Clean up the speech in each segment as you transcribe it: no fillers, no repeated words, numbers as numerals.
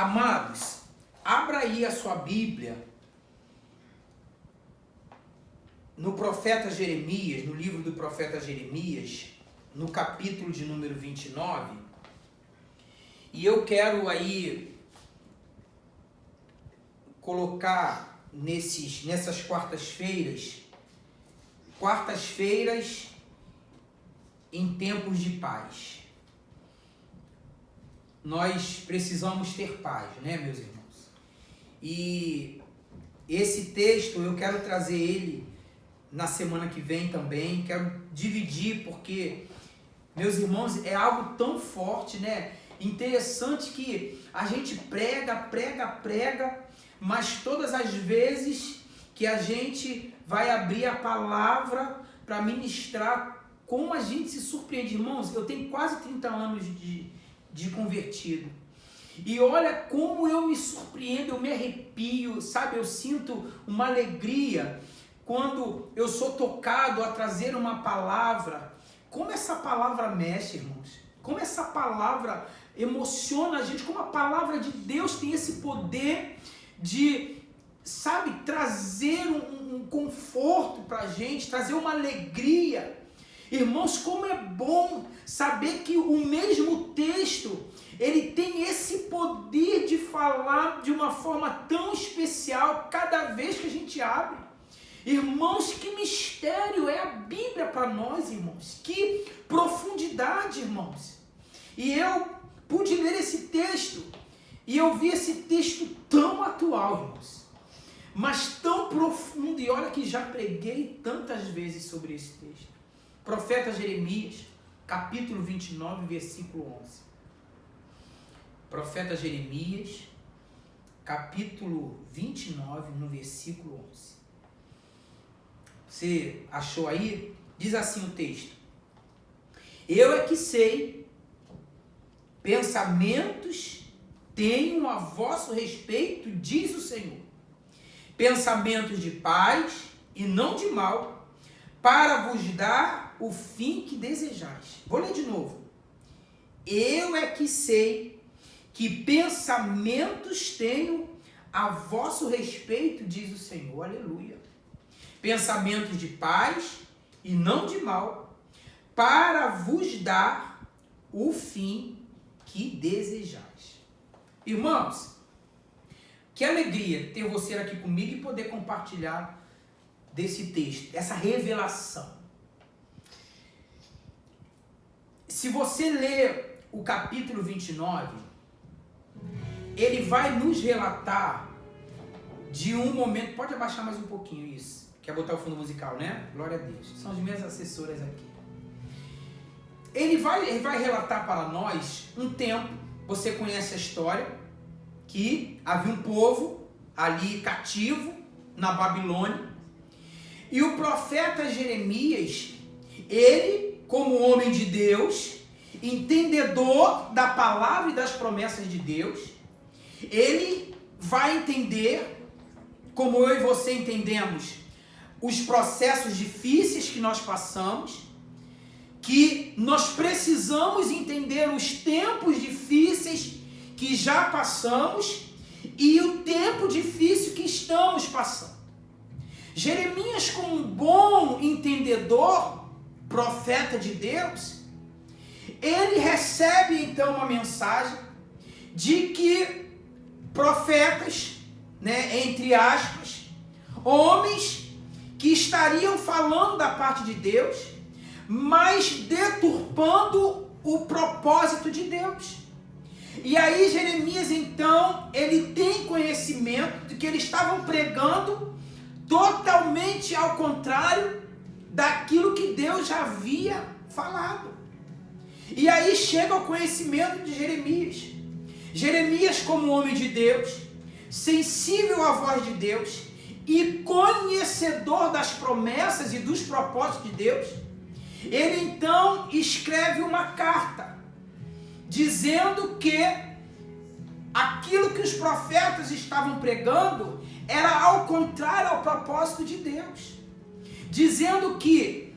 Amados, abra aí a sua Bíblia no profeta Jeremias, no livro do profeta Jeremias, no capítulo de número 29, e eu quero aí colocar nessas quartas-feiras em tempos de paz. Nós precisamos ter paz, né, meus irmãos? E esse texto eu quero trazer ele na semana que vem também, quero dividir porque, meus irmãos, é algo tão forte, né? Interessante que a gente prega, mas todas as vezes que a gente vai abrir a palavra para ministrar, como a gente se surpreende, irmãos. Eu tenho quase 30 anos de convertido. E olha como eu me surpreendo, eu me arrepio, sabe? Eu sinto uma alegria quando eu sou tocado a trazer uma palavra. Como essa palavra mexe, irmãos. Como essa palavra emociona a gente. Como a palavra de Deus tem esse poder de, sabe, trazer um conforto para a gente, trazer uma alegria. Irmãos, como é bom saber que o mesmo texto, ele tem esse poder de falar de uma forma tão especial cada vez que a gente abre. Irmãos, que mistério é a Bíblia para nós, irmãos. Que profundidade, irmãos. E eu pude ler esse texto e eu vi esse texto tão atual, irmãos. Mas tão profundo. E olha que já preguei tantas vezes sobre esse texto. Profeta Jeremias, capítulo 29, versículo 11. Profeta Jeremias, capítulo 29, no versículo 11. Você achou aí? Diz assim o texto: eu é que sei, pensamentos tenho a vosso respeito, diz o Senhor. Pensamentos de paz e não de mal, para vos dar o fim que desejais. Vou ler de novo. Eu é que sei que pensamentos tenho a vosso respeito, diz o Senhor. Aleluia. Pensamentos de paz e não de mal, para vos dar o fim que desejais. Irmãos, que alegria ter você aqui comigo e poder compartilhar desse texto, essa revelação. Se você ler o capítulo 29, ele vai nos relatar de um momento. Pode abaixar mais um pouquinho isso. Quer botar o fundo musical, né? Glória a Deus. São as minhas assessoras aqui. Ele vai relatar para nós um tempo. Você conhece a história, que havia um povo ali cativo na Babilônia. E o profeta Jeremias, ele, como homem de Deus, entendedor da palavra e das promessas de Deus, ele vai entender, como eu e você entendemos, os processos difíceis que nós passamos, que nós precisamos entender os tempos difíceis que já passamos e o tempo difícil que estamos passando. Jeremias, como um bom entendedor, profeta de Deus, ele recebe então uma mensagem de que profetas, né, entre aspas, homens que estariam falando da parte de Deus, mas deturpando o propósito de Deus. E aí Jeremias então, ele tem conhecimento de que eles estavam pregando totalmente ao contrário daquilo que Deus já havia falado. E aí chega ao conhecimento de Jeremias. Jeremias, como homem de Deus, sensível à voz de Deus e conhecedor das promessas e dos propósitos de Deus, ele então escreve uma carta dizendo que aquilo que os profetas estavam pregando era ao contrário ao propósito de Deus, dizendo que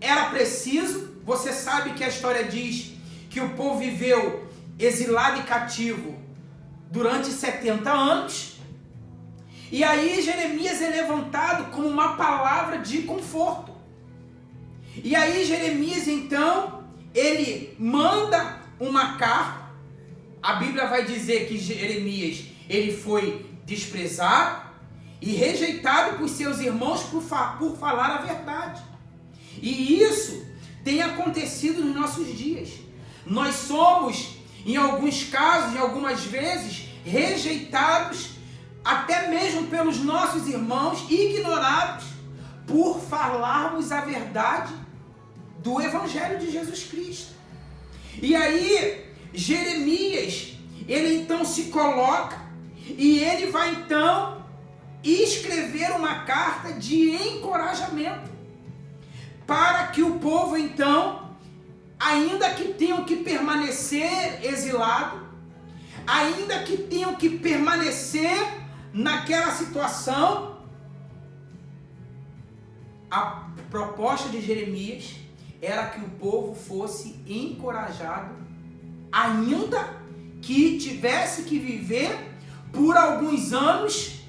era preciso. Você sabe que a história diz que o povo viveu exilado e cativo durante 70 anos. E aí Jeremias é levantado como uma palavra de conforto. E aí Jeremias, então, ele manda uma carta. A Bíblia vai dizer que Jeremias, ele foi desprezado e rejeitado por seus irmãos por falar a verdade. E isso tem acontecido nos nossos dias. Nós somos, em alguns casos, em algumas vezes, rejeitados até mesmo pelos nossos irmãos, ignorados por falarmos a verdade do Evangelho de Jesus Cristo. E aí, Jeremias, ele então se coloca e ele vai então escrever uma carta de encorajamento para que o povo então, ainda que tenham que permanecer exilado, ainda que tenham que permanecer naquela situação, a proposta de Jeremias era que o povo fosse encorajado, ainda que tivesse que viver por alguns anos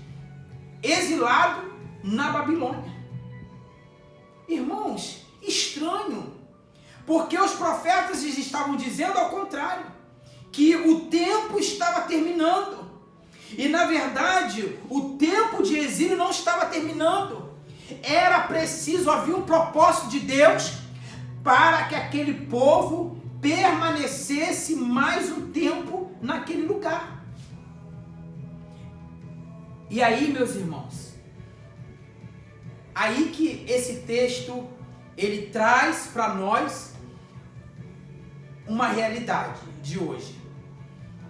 exilado na Babilônia. Irmãos, estranho, porque os profetas estavam dizendo ao contrário, que o tempo estava terminando. E na verdade, o tempo de exílio não estava terminando. Era preciso, havia um propósito de Deus para que aquele povo permanecesse mais um tempo naquele lugar. E aí, meus irmãos, aí que esse texto, ele traz para nós uma realidade de hoje.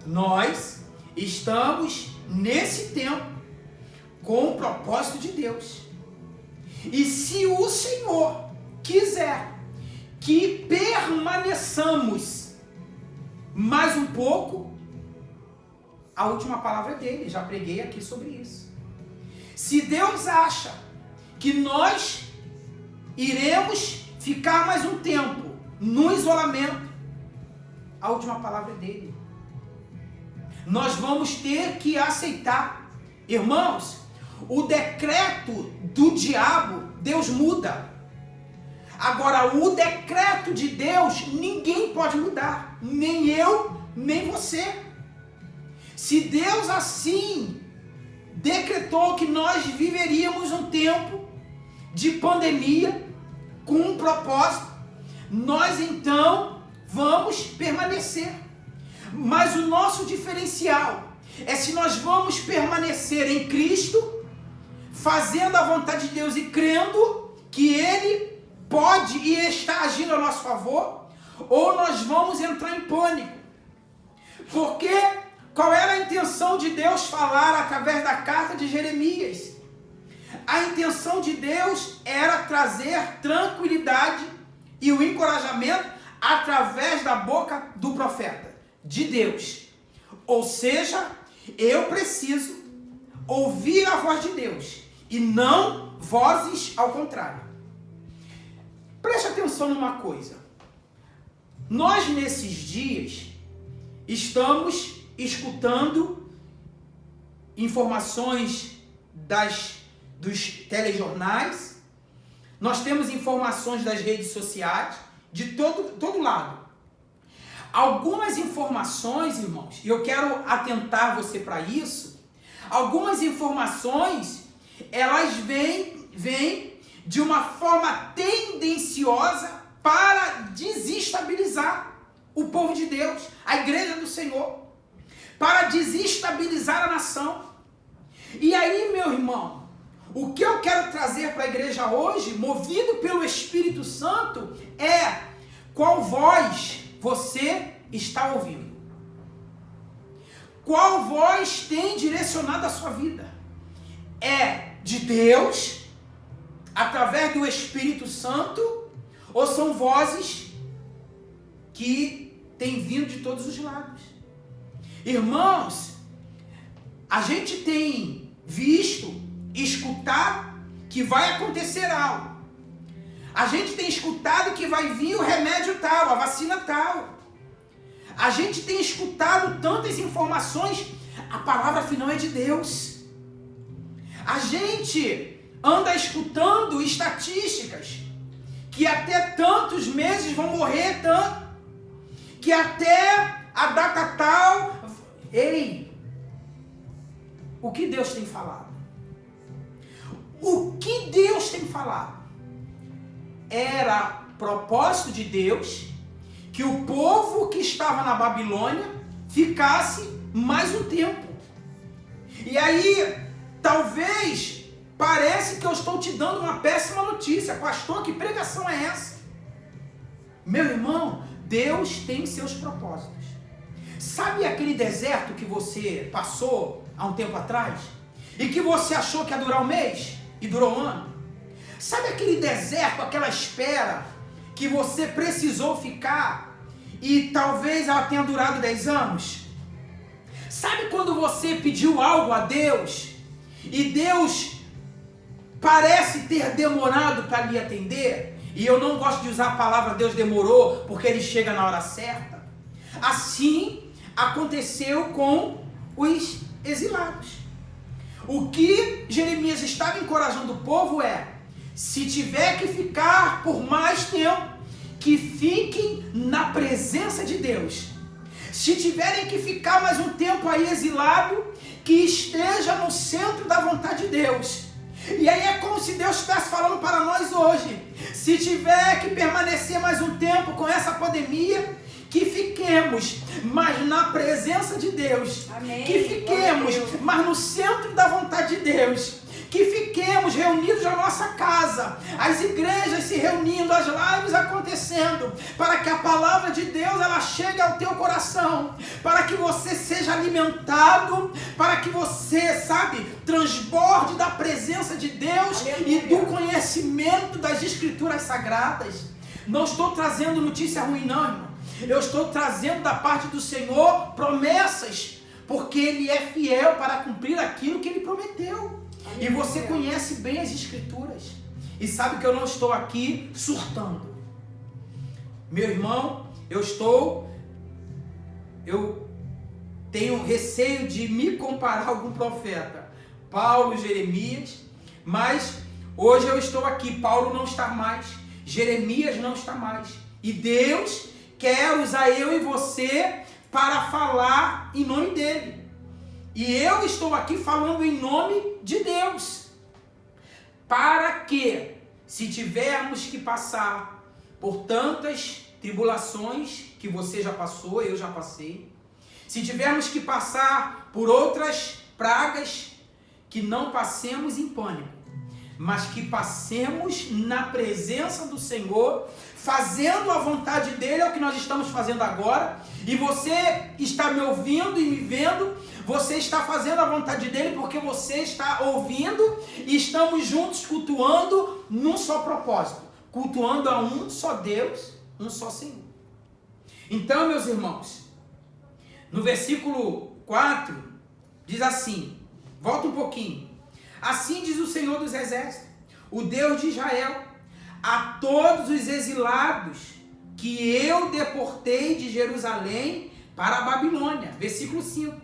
Nós estamos nesse tempo com o propósito de Deus. E se o Senhor quiser que permaneçamos mais um pouco, a última palavra é dele, já preguei aqui sobre isso. Se Deus acha que nós iremos ficar mais um tempo no isolamento, a última palavra é dele. Nós vamos ter que aceitar. Irmãos, o decreto do diabo, Deus muda. Agora, o decreto de Deus, ninguém pode mudar. Nem eu, nem você. Se Deus assim decretou que nós viveríamos um tempo de pandemia com um propósito, nós então vamos permanecer. Mas o nosso diferencial é se nós vamos permanecer em Cristo, fazendo a vontade de Deus e crendo que Ele pode e está agindo a nosso favor, ou nós vamos entrar em pânico. Porque qual era a intenção de Deus falar através da carta de Jeremias? A intenção de Deus era trazer tranquilidade e o encorajamento através da boca do profeta de Deus. Ou seja, eu preciso ouvir a voz de Deus e não vozes ao contrário. Preste atenção numa coisa. Nós nesses dias estamos escutando informações dos telejornais, nós temos informações das redes sociais, de todo lado. Algumas informações, irmãos, e eu quero atentar você para isso, algumas informações, elas vêm de uma forma tendenciosa para desestabilizar o povo de Deus, a igreja do Senhor, para desestabilizar a nação. E aí, meu irmão, o que eu quero trazer para a igreja hoje, movido pelo Espírito Santo, é qual voz você está ouvindo. Qual voz tem direcionado a sua vida? É de Deus, através do Espírito Santo, ou são vozes que têm vindo de todos os lados? Irmãos, a gente tem visto, escutado que vai acontecer algo. A gente tem escutado que vai vir o remédio tal, a vacina tal. A gente tem escutado tantas informações, a palavra final é de Deus. A gente anda escutando estatísticas que até tantos meses vão morrer tanto, que até a data tal. Ei, o que Deus tem falado? O que Deus tem falado? Era propósito de Deus que o povo que estava na Babilônia ficasse mais um tempo. E aí, talvez, parece que eu estou te dando uma péssima notícia. Pastor, que pregação é essa? Meu irmão, Deus tem seus propósitos. Sabe aquele deserto que você passou há um tempo atrás? E que você achou que ia durar um mês? E durou um ano? Sabe aquele deserto, aquela espera que você precisou ficar e talvez ela tenha durado 10 anos? Sabe quando você pediu algo a Deus e Deus parece ter demorado para lhe atender? E eu não gosto de usar a palavra Deus demorou, porque Ele chega na hora certa. Assim aconteceu com os exilados. O que Jeremias estava encorajando o povo é: se tiver que ficar por mais tempo, que fiquem na presença de Deus. Se tiverem que ficar mais um tempo aí exilado, que esteja no centro da vontade de Deus. E aí é como se Deus estivesse falando para nós hoje: se tiver que permanecer mais um tempo com essa pandemia, que fiquemos, mas na presença de Deus. Amém. Que fiquemos, mas no centro da vontade de Deus. Que fiquemos reunidos na nossa casa, as igrejas se reunindo, as lives acontecendo, para que a palavra de Deus ela chegue ao teu coração, para que você seja alimentado, para que você, transborde da presença de Deus. Aleluia. E do conhecimento das Escrituras Sagradas. Não estou trazendo notícia ruim não, irmão. Eu estou trazendo da parte do Senhor promessas, porque Ele é fiel para cumprir aquilo que Ele prometeu. E você conhece bem as Escrituras e sabe que eu não estou aqui surtando. Meu irmão, eu tenho receio de me comparar a algum profeta, Paulo, Jeremias, mas hoje eu estou aqui. Paulo não está mais, Jeremias não está mais, e Deus quer usar eu e você para falar em nome dele. E eu estou aqui falando em nome de Deus. Para que, se tivermos que passar por tantas tribulações que você já passou, eu já passei, se tivermos que passar por outras pragas, que não passemos em pânico, mas que passemos na presença do Senhor, fazendo a vontade dele. É o que nós estamos fazendo agora. E você está me ouvindo e me vendo. Você está fazendo a vontade dele porque você está ouvindo. E estamos juntos cultuando num só propósito. Cultuando a um só Deus, um só Senhor. Então, meus irmãos, no versículo 4, diz assim, volta um pouquinho. Assim diz o Senhor dos Exércitos, o Deus de Israel, a todos os exilados que eu deportei de Jerusalém para a Babilônia. Versículo 5.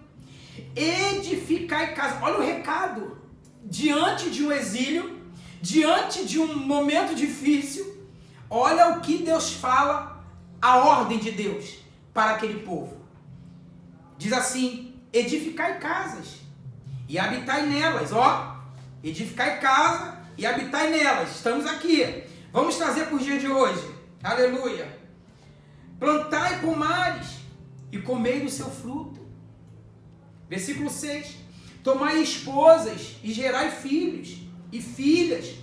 Edificai casa. Olha o recado. Diante de um exílio, diante de um momento difícil, olha o que Deus fala, a ordem de Deus para aquele povo. Diz assim, edificai casas e habitai nelas. Edificai casa e habitai nelas. Estamos aqui. Vamos trazer para o dia de hoje. Aleluia. Plantai pomares e comei do seu fruto. Versículo 6. Tomai esposas e gerai filhos e filhas.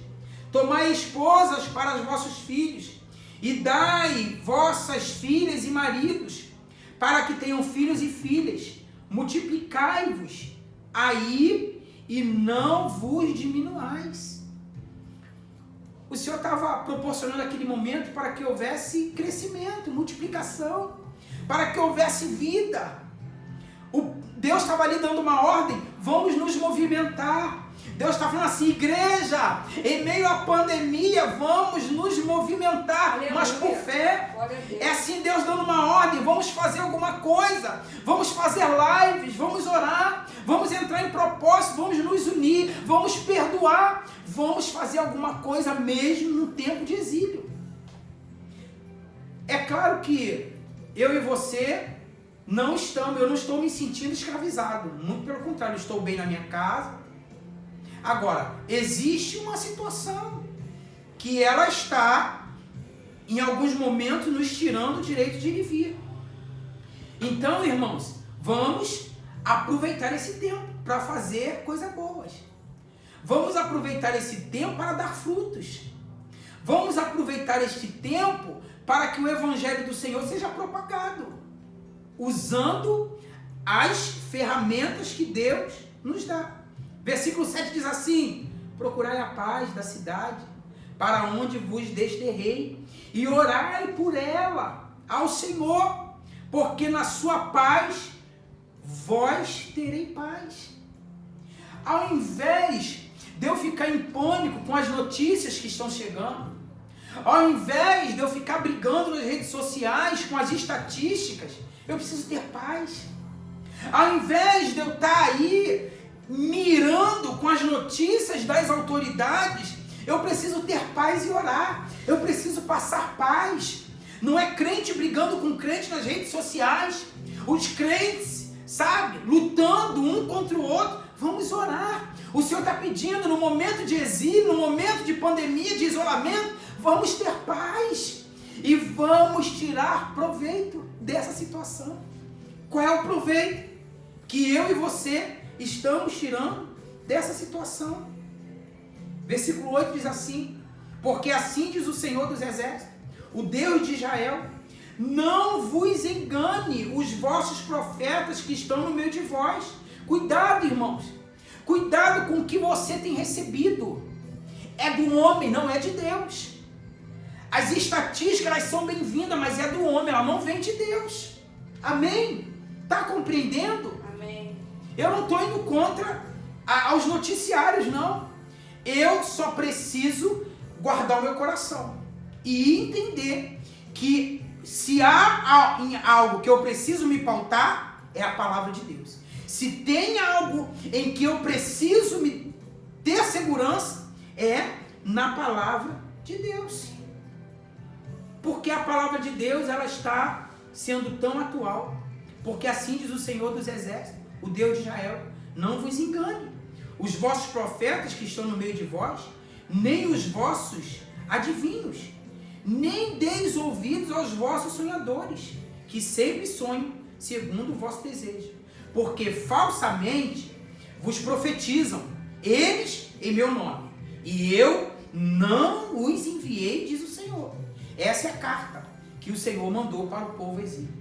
Tomai esposas para os vossos filhos e dai vossas filhas e maridos, para que tenham filhos e filhas. Multiplicai-vos aí e não vos diminuais. O Senhor estava proporcionando aquele momento para que houvesse crescimento, multiplicação, para que houvesse vida. Deus estava ali dando uma ordem, vamos nos movimentar, Deus está falando assim, igreja, em meio à pandemia, vamos nos movimentar, mas por fé. É assim Deus dando uma ordem, vamos fazer alguma coisa, vamos fazer lives, vamos orar, vamos entrar em propósito, vamos nos unir, vamos perdoar, vamos fazer alguma coisa mesmo no tempo de exílio. É claro que eu e você eu não estou me sentindo escravizado, muito pelo contrário, eu estou bem na minha casa. Agora, existe uma situação que ela está, em alguns momentos, nos tirando o direito de ir e vir. Então, irmãos, vamos aproveitar esse tempo para fazer coisas boas. Vamos aproveitar esse tempo para dar frutos. Vamos aproveitar este tempo para que o Evangelho do Senhor seja propagado, usando as ferramentas que Deus nos dá. Versículo 7 diz assim: procurai a paz da cidade, para onde vos desterrei, e orai por ela ao Senhor, porque na sua paz vós terei paz. Ao invés de eu ficar em pânico com as notícias que estão chegando, ao invés de eu ficar brigando nas redes sociais com as estatísticas, eu preciso ter paz. Ao invés de eu estar aí mirando com as notícias das autoridades, eu preciso ter paz e orar. Eu preciso passar paz. Não é crente brigando com crente nas redes sociais. Os crentes, sabe, lutando um contra o outro. Vamos orar. O Senhor está pedindo, no momento de exílio, no momento de pandemia, de isolamento, vamos ter paz. E vamos tirar proveito dessa situação. Qual é o proveito que eu e você estamos tirando dessa situação? Versículo 8 diz assim: porque assim diz o Senhor dos Exércitos, o Deus de Israel, não vos engane os vossos profetas que estão no meio de vós. Cuidado, irmãos, cuidado com o que você tem recebido. É do homem, não é de Deus. As estatísticas, elas são bem-vindas, mas é do homem, ela não vem de Deus. Amém? Está compreendendo? Amém. Eu não estou indo contra aos noticiários, não. Eu só preciso guardar o meu coração e entender que se há algo que eu preciso me pautar, é a palavra de Deus. Se tem algo em que eu preciso me ter segurança, é na palavra de Deus. Porque a palavra de Deus, ela está sendo tão atual. Porque assim diz o Senhor dos Exércitos, o Deus de Israel: não vos engane os vossos profetas que estão no meio de vós, nem os vossos adivinhos, nem deis ouvidos aos vossos sonhadores, que sempre sonham segundo o vosso desejo. Porque falsamente vos profetizam, eles em meu nome, e eu não os enviei, diz o Senhor. Essa é a carta que o Senhor mandou para o povo exílio.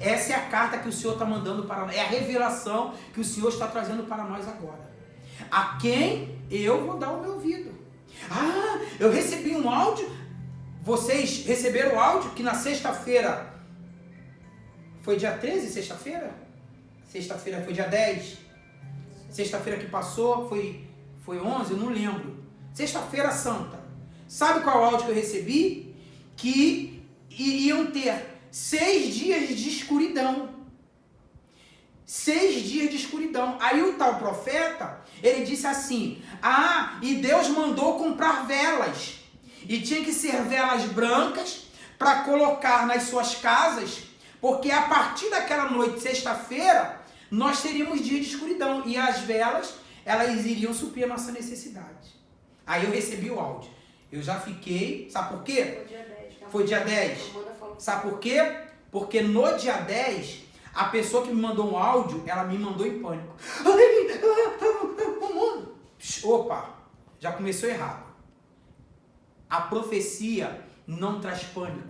Essa é a carta que o Senhor está mandando para nós. É a revelação que o Senhor está trazendo para nós agora. A quem eu vou dar o meu ouvido. Ah, eu recebi um áudio. Vocês receberam o áudio que na sexta-feira, foi dia 13, sexta-feira? Sexta-feira foi dia 10. Sexta-feira que passou foi 11, eu não lembro. Sexta-feira santa. Sabe qual é o áudio que eu recebi? Que iriam ter 6 dias de escuridão. 6 dias de escuridão. Aí o tal profeta, ele disse assim: ah, e Deus mandou comprar velas. E tinha que ser velas brancas para colocar nas suas casas, porque a partir daquela noite, sexta-feira, nós teríamos dia de escuridão. E as velas, elas iriam suprir a nossa necessidade. Aí eu recebi o áudio. Eu já fiquei, sabe por quê? Foi dia 10. Foi dia 10. Sabe por quê? Porque no dia 10, a pessoa que me mandou um áudio, ela me mandou em pânico. Opa, já começou errado. A profecia não traz pânico.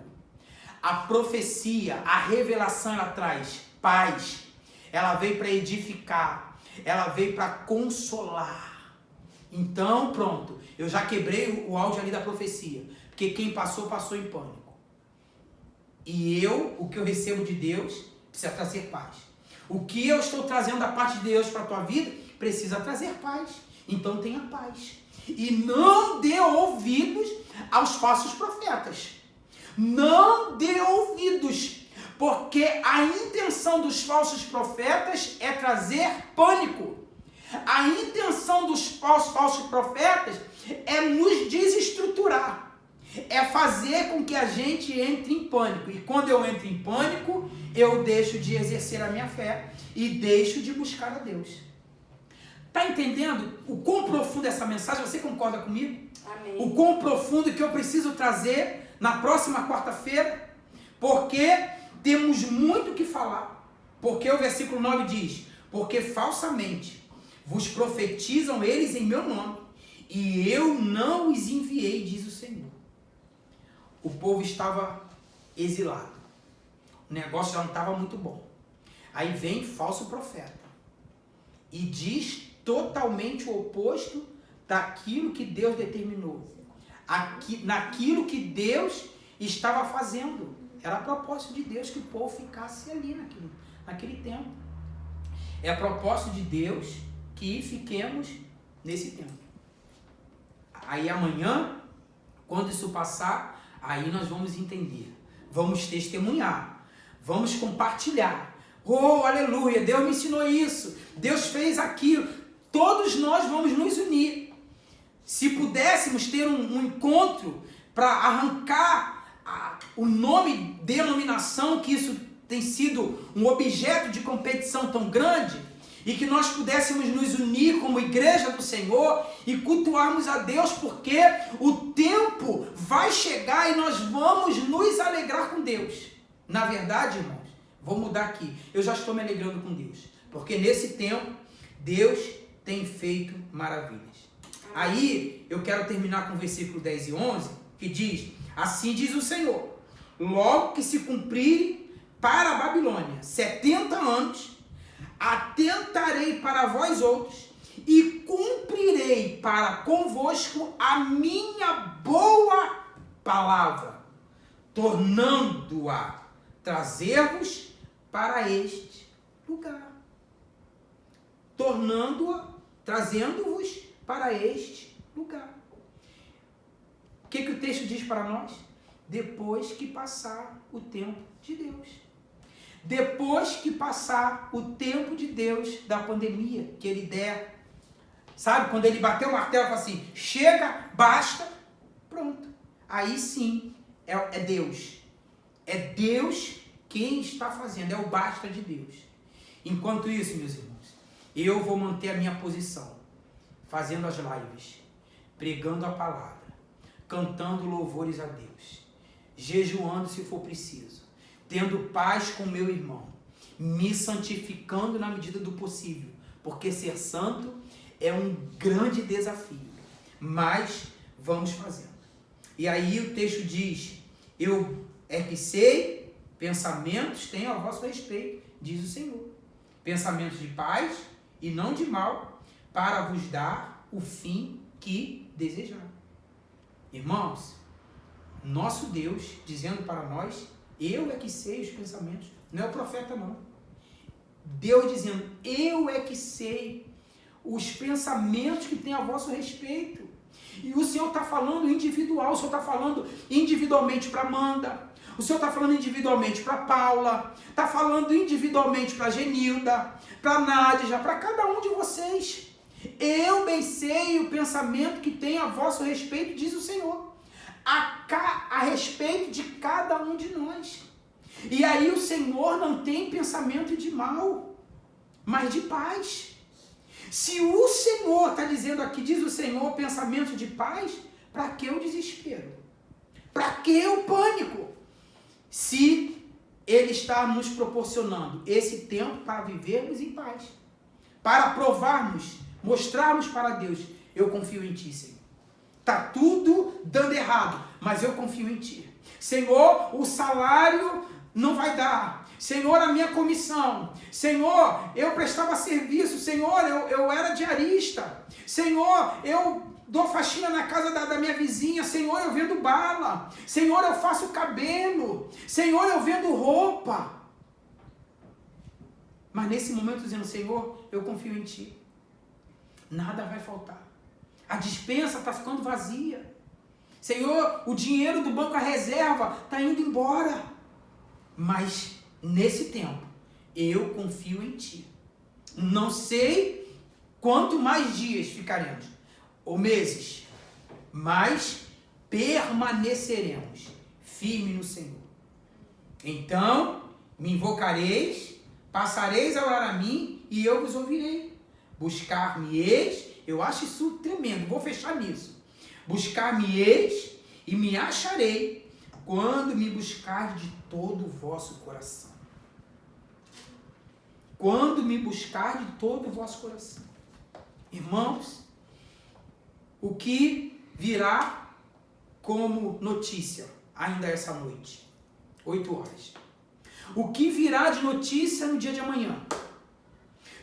A profecia, a revelação, ela traz paz. Ela veio para edificar. Ela veio para consolar. Então, pronto. Eu já quebrei o áudio ali da profecia. Porque quem passou, passou em pânico. E o que eu recebo de Deus, precisa trazer paz. O que eu estou trazendo da parte de Deus para a tua vida, precisa trazer paz. Então tenha paz. E não dê ouvidos aos falsos profetas. Não dê ouvidos, porque a intenção dos falsos profetas é trazer pânico. A intenção dos falsos profetas é nos desestruturar. É fazer com que a gente entre em pânico. E quando eu entro em pânico, eu deixo de exercer a minha fé e deixo de buscar a Deus. Tá entendendo o quão profundo é essa mensagem? Você concorda comigo? Amém. O quão profundo que eu preciso trazer na próxima quarta-feira? Porque temos muito o que falar. Porque o versículo 9 diz: porque falsamente vos profetizam eles em meu nome, e eu não os enviei, diz o Senhor. O povo estava exilado. O negócio já não estava muito bom. Aí vem falso profeta e diz totalmente o oposto daquilo que Deus determinou. Naquilo que Deus estava fazendo. Era a propósito de Deus que o povo ficasse ali naquele tempo. É a propósito de Deus que fiquemos nesse tempo. Aí amanhã, quando isso passar, aí nós vamos entender. Vamos testemunhar. Vamos compartilhar. Oh, aleluia, Deus me ensinou isso. Deus fez aquilo. Todos nós vamos nos unir. Se pudéssemos ter um encontro para arrancar o nome, denominação, que isso tem sido um objeto de competição tão grande, e que nós pudéssemos nos unir como igreja do Senhor e cultuarmos a Deus, porque o tempo vai chegar e nós vamos nos alegrar com Deus. Na verdade, irmãos, vou mudar aqui. Eu já estou me alegrando com Deus, porque nesse tempo Deus tem feito maravilhas. Aí eu quero terminar com o versículo 10 e 11, que diz: assim diz o Senhor, logo que se cumprirem para a Babilônia 70 anos, atentarei para vós outros e cumprirei para convosco a minha boa palavra, tornando-a trazer-vos para este lugar. Trazendo-vos para este lugar. O que o texto diz para nós? Depois que passar o tempo de Deus. Depois que passar o tempo de Deus da pandemia, que ele der. Sabe, quando ele bateu o martelo e falou assim, chega, basta, pronto. Aí sim, é Deus. É Deus quem está fazendo, é o basta de Deus. Enquanto isso, meus irmãos, eu vou manter a minha posição, fazendo as lives, pregando a palavra, cantando louvores a Deus, jejuando se for preciso, tendo paz com meu irmão, me santificando na medida do possível, porque ser santo é um grande desafio, mas vamos fazendo. E aí o texto diz, eu é que sei, pensamentos tenho a vosso respeito, diz o Senhor, pensamentos de paz e não de mal, para vos dar o fim que desejar. Irmãos, nosso Deus dizendo para nós, eu é que sei os pensamentos, não é o profeta não. Deus dizendo, eu é que sei os pensamentos que tem a vosso respeito. E o Senhor está falando individual, o Senhor está falando individualmente para Amanda, o Senhor está falando individualmente para Paula, está falando individualmente para Genilda, para Nádia, para cada um de vocês. Eu bem sei o pensamento que tem a vosso respeito, diz o Senhor, a respeito de cada um de nós. E aí o Senhor não tem pensamento de mal, mas de paz. Se o Senhor está dizendo aqui, diz o Senhor, pensamento de paz, para que o desespero? Para que o pânico? Se Ele está nos proporcionando esse tempo para vivermos em paz, para provarmos, mostrarmos para Deus, eu confio em Ti, Senhor. Está tudo dando errado, mas eu confio em Ti. Senhor, o salário não vai dar. Senhor, a minha comissão. Senhor, eu prestava serviço. Senhor, eu era diarista. Senhor, eu dou faxina na casa da minha vizinha. Senhor, eu vendo bala. Senhor, eu faço cabelo. Senhor, eu vendo roupa. Mas nesse momento dizendo, Senhor, eu confio em Ti. nada vai faltar. A despensa está ficando vazia. Senhor, o dinheiro do banco, a reserva, está indo embora. Mas, nesse tempo, eu confio em Ti. Não sei quanto mais dias ficaremos, ou meses, mas permaneceremos firmes no Senhor. Então, me invocareis, passareis a orar a mim, e eu vos ouvirei. Buscar-me-eis, eu acho isso tremendo, vou fechar nisso. Buscar-me-eis e me acharei quando me buscar de todo o vosso coração. Quando me buscar de todo o vosso coração. Irmãos, o que virá como notícia ainda essa noite? 8 horas. O que virá de notícia no dia de amanhã?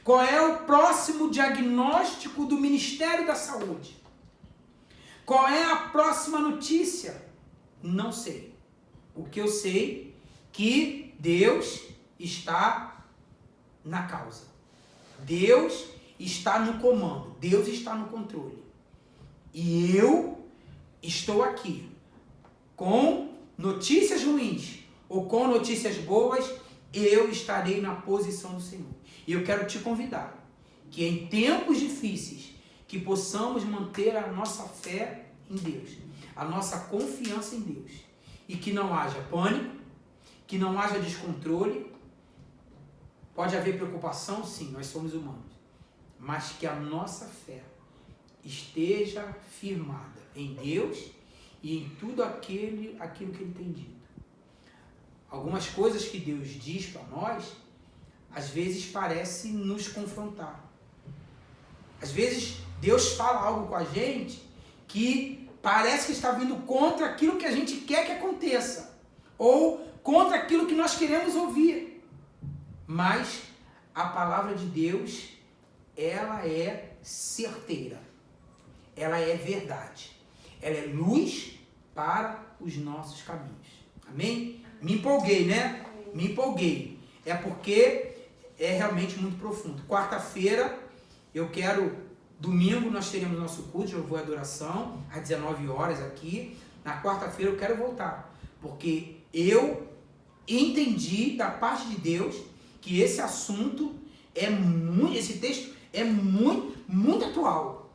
Qual é o próximo diagnóstico do Ministério da Saúde? Qual é a próxima notícia? Não sei. O que eu sei é que Deus está na causa. Deus está no comando. Deus está no controle. E eu estou aqui com notícias ruins ou com notícias boas, eu estarei na posição do Senhor. E eu quero te convidar que em tempos difíceis, que possamos manter a nossa fé em Deus, a nossa confiança em Deus, e que não haja pânico, que não haja descontrole. Pode haver preocupação, sim, nós somos humanos, mas que a nossa fé esteja firmada em Deus e em tudo aquilo que Ele tem dito. Algumas coisas que Deus diz para nós, às vezes parece nos confrontar. Às vezes Deus fala algo com a gente que parece que está vindo contra aquilo que a gente quer que aconteça, ou contra aquilo que nós queremos ouvir. Mas a palavra de Deus, ela é certeira, ela é verdade, ela é luz para os nossos caminhos. Amém? Me empolguei, né? Me empolguei. É porque é realmente muito profundo. Quarta-feira, domingo nós teremos nosso culto de louvor e adoração, às 19 horas aqui. Na quarta-feira eu quero voltar, porque eu entendi da parte de Deus que esse assunto esse texto é muito atual.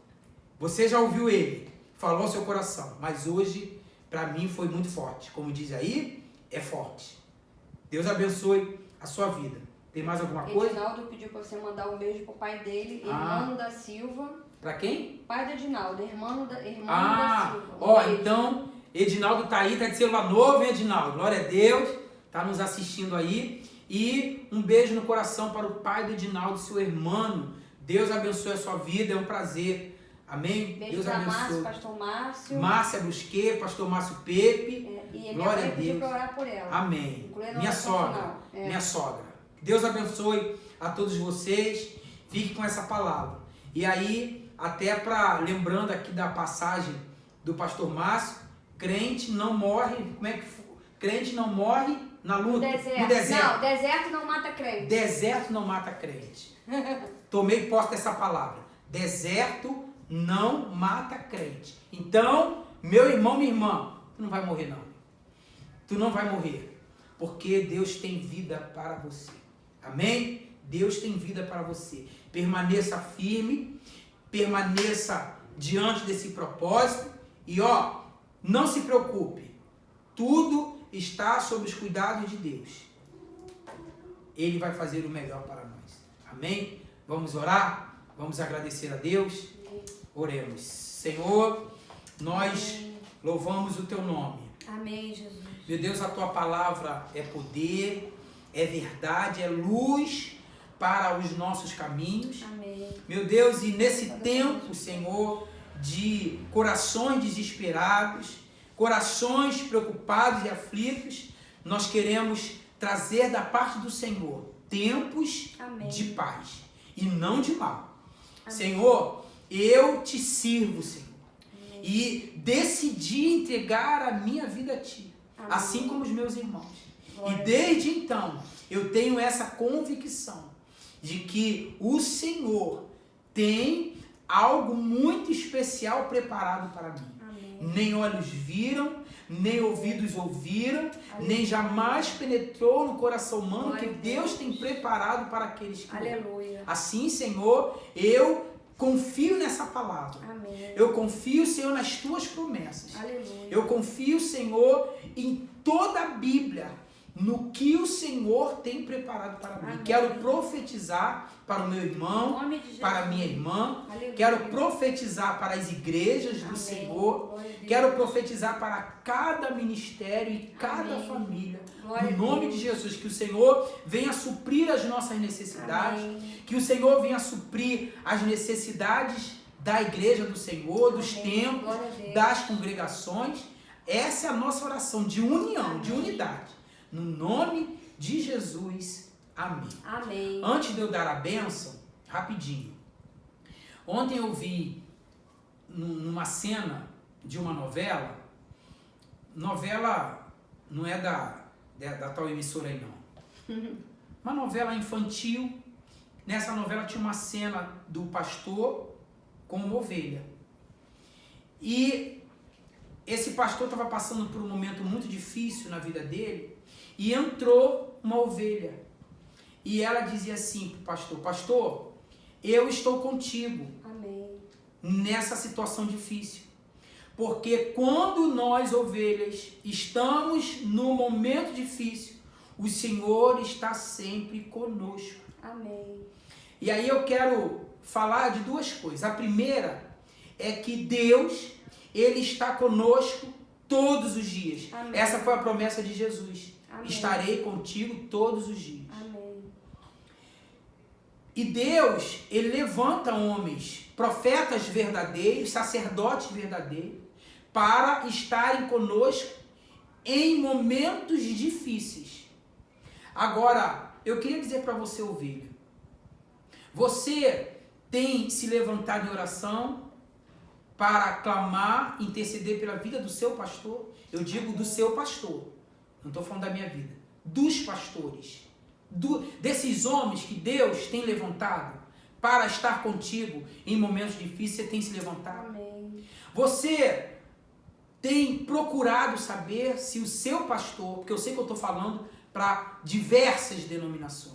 Você já ouviu ele, falou ao seu coração, mas hoje, para mim, foi muito forte. Como diz aí, é forte. Deus abençoe a sua vida. Tem mais alguma coisa? Edinaldo pediu para você mandar um beijo pro pai dele, Hermano da Silva. Para quem? Pai do Edinaldo, Hermano da Silva. Ó, então, Edinaldo tá aí, tá de celular novo, hein, Edinaldo? Glória a Deus, tá nos assistindo aí. E um beijo no coração para o pai do Edinaldo, seu irmão. Deus abençoe a sua vida, é um prazer. Amém? Beijo Deus para abençoe. Márcio, pastor Márcio. Márcia Brusquet, pastor Márcio Pepe. E a glória a minha mãe pediu Deus. para orar por ela. Amém. Incluindo Minha a sogra. Minha sogra. Deus abençoe a todos vocês. Fique com essa palavra. E aí, até lembrando aqui da passagem do pastor Márcio, crente não morre. Como é que foi? Crente não morre na luta. No deserto. Não, deserto não mata crente. Deserto não mata crente. Tomei posse dessa palavra. Deserto não mata crente. Então, meu irmão, minha irmã, tu não vai morrer não. Tu não vai morrer. Porque Deus tem vida para você. Amém? Deus tem vida para você. Permaneça firme. Permaneça diante desse propósito. E não se preocupe. Tudo está sob os cuidados de Deus. Ele vai fazer o melhor para nós. Amém? Vamos orar? Vamos agradecer a Deus? Oremos. Senhor, nós louvamos o Teu nome. Amém, Jesus. Meu Deus, a Tua palavra é poder, é verdade, é luz para os nossos caminhos. Amém. Meu Deus, e nesse tempo, Senhor, de corações desesperados, corações preocupados e aflitos, nós queremos trazer da parte do Senhor tempos de paz e não de mal. Amém. Senhor, eu te sirvo, Senhor. Amém. E decidi entregar a minha vida a ti, amém, assim como os meus irmãos. Glória. E desde então, eu tenho essa convicção de que o Senhor tem algo muito especial preparado para mim. Amém. Nem olhos viram, nem ouvidos ouviram, Aleluia. nem jamais penetrou no coração humano Glória que a Deus Deus. tem preparado para aqueles que amam. Aleluia. Assim, Senhor, eu confio nessa palavra. Amém. Eu confio, Senhor, nas tuas promessas. Aleluia. Eu confio, Senhor, em toda a Bíblia, no que o Senhor tem preparado para mim. Amém. Quero profetizar para o meu Em irmão, nome de Jesus. para a minha irmã. Aleluia. Quero profetizar para as igrejas do Amém. Senhor. Glória a Deus. Quero profetizar para cada ministério e cada Amém. família. Glória No a nome Deus. de Jesus, que o Senhor venha suprir as nossas necessidades. Amém. Que o Senhor venha suprir as necessidades da igreja do Senhor, dos Amém. templos, Glória a Deus. das congregações. Essa é a nossa oração de união, Amém. de unidade. No nome de Jesus. Amém. Amém. Antes de eu dar a bênção, rapidinho. Ontem eu vi numa cena de uma novela não é da tal emissora aí não. Uma novela infantil. Nessa novela tinha uma cena do pastor com uma ovelha. E esse pastor estava passando por um momento muito difícil na vida dele e entrou uma ovelha. E ela dizia assim para o pastor: pastor, eu estou contigo Amém. nessa situação difícil. Porque quando nós, ovelhas, estamos num momento difícil, o Senhor está sempre conosco. Amém. E aí eu quero falar de duas coisas. A primeira é que Deus, Ele está conosco todos os dias. Amém. Essa foi a promessa de Jesus. Amém. Estarei contigo todos os dias. Amém. E Deus, Ele levanta homens, profetas verdadeiros, sacerdotes verdadeiros, para estarem conosco em momentos difíceis. Agora, eu queria dizer para você, ovelha, você tem se levantado em oração para clamar, interceder pela vida do seu pastor? Eu digo do seu pastor, não estou falando da minha vida, dos pastores, desses homens que Deus tem levantado para estar contigo em momentos difíceis. Você tem se levantado? Amém. Você tem procurado saber se o seu pastor, porque eu sei que eu estou falando para diversas denominações,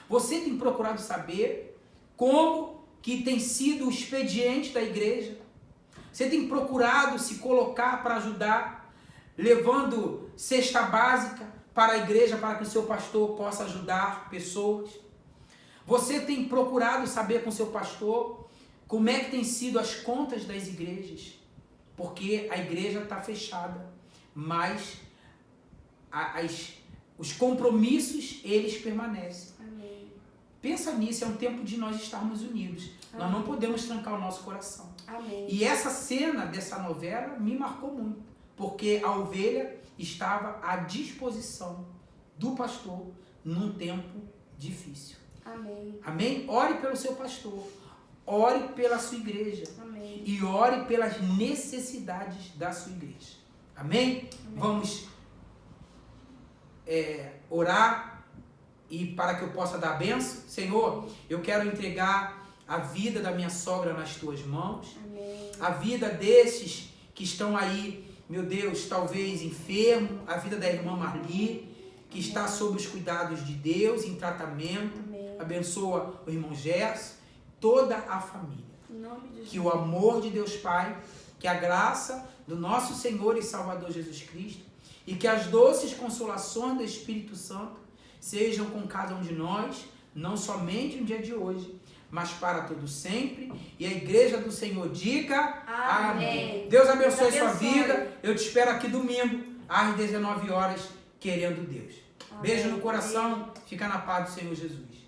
você tem procurado saber como que tem sido o expediente da igreja? Você tem procurado se colocar para ajudar, levando cesta básica para a igreja, para que o seu pastor possa ajudar pessoas? Você tem procurado saber com o seu pastor como é que tem sido as contas das igrejas? Porque a igreja está fechada, mas os compromissos, eles permanecem. Amém. Pensa nisso, é um tempo de nós estarmos unidos. Nós não podemos trancar o nosso coração. Amém. E essa cena dessa novela me marcou muito, porque a ovelha estava à disposição do pastor num tempo difícil. Amém. Amém? Ore pelo seu pastor, ore pela sua igreja. Amém. E ore pelas necessidades da sua igreja. Amém? Amém. Vamos orar e para que eu possa dar a bênção. Senhor, eu quero entregar a vida da minha sogra nas tuas mãos. Amém. A vida desses que estão aí, meu Deus, talvez enfermo. A vida da irmã Marli, que está sob os cuidados de Deus, em tratamento. Amém. Abençoa o irmão Gerson, toda a família. Em nome de Que o Jesus. amor de Deus Pai, que a graça do nosso Senhor e Salvador Jesus Cristo e que as doces consolações do Espírito Santo sejam com cada um de nós, não somente no dia de hoje, mas para todo sempre. E a igreja do Senhor diga Amém. Deus abençoe Deus sua abençoe. vida. Eu te espero aqui domingo, às 19 horas, querendo Deus. Amém. Beijo no coração. Fica na paz do Senhor Jesus.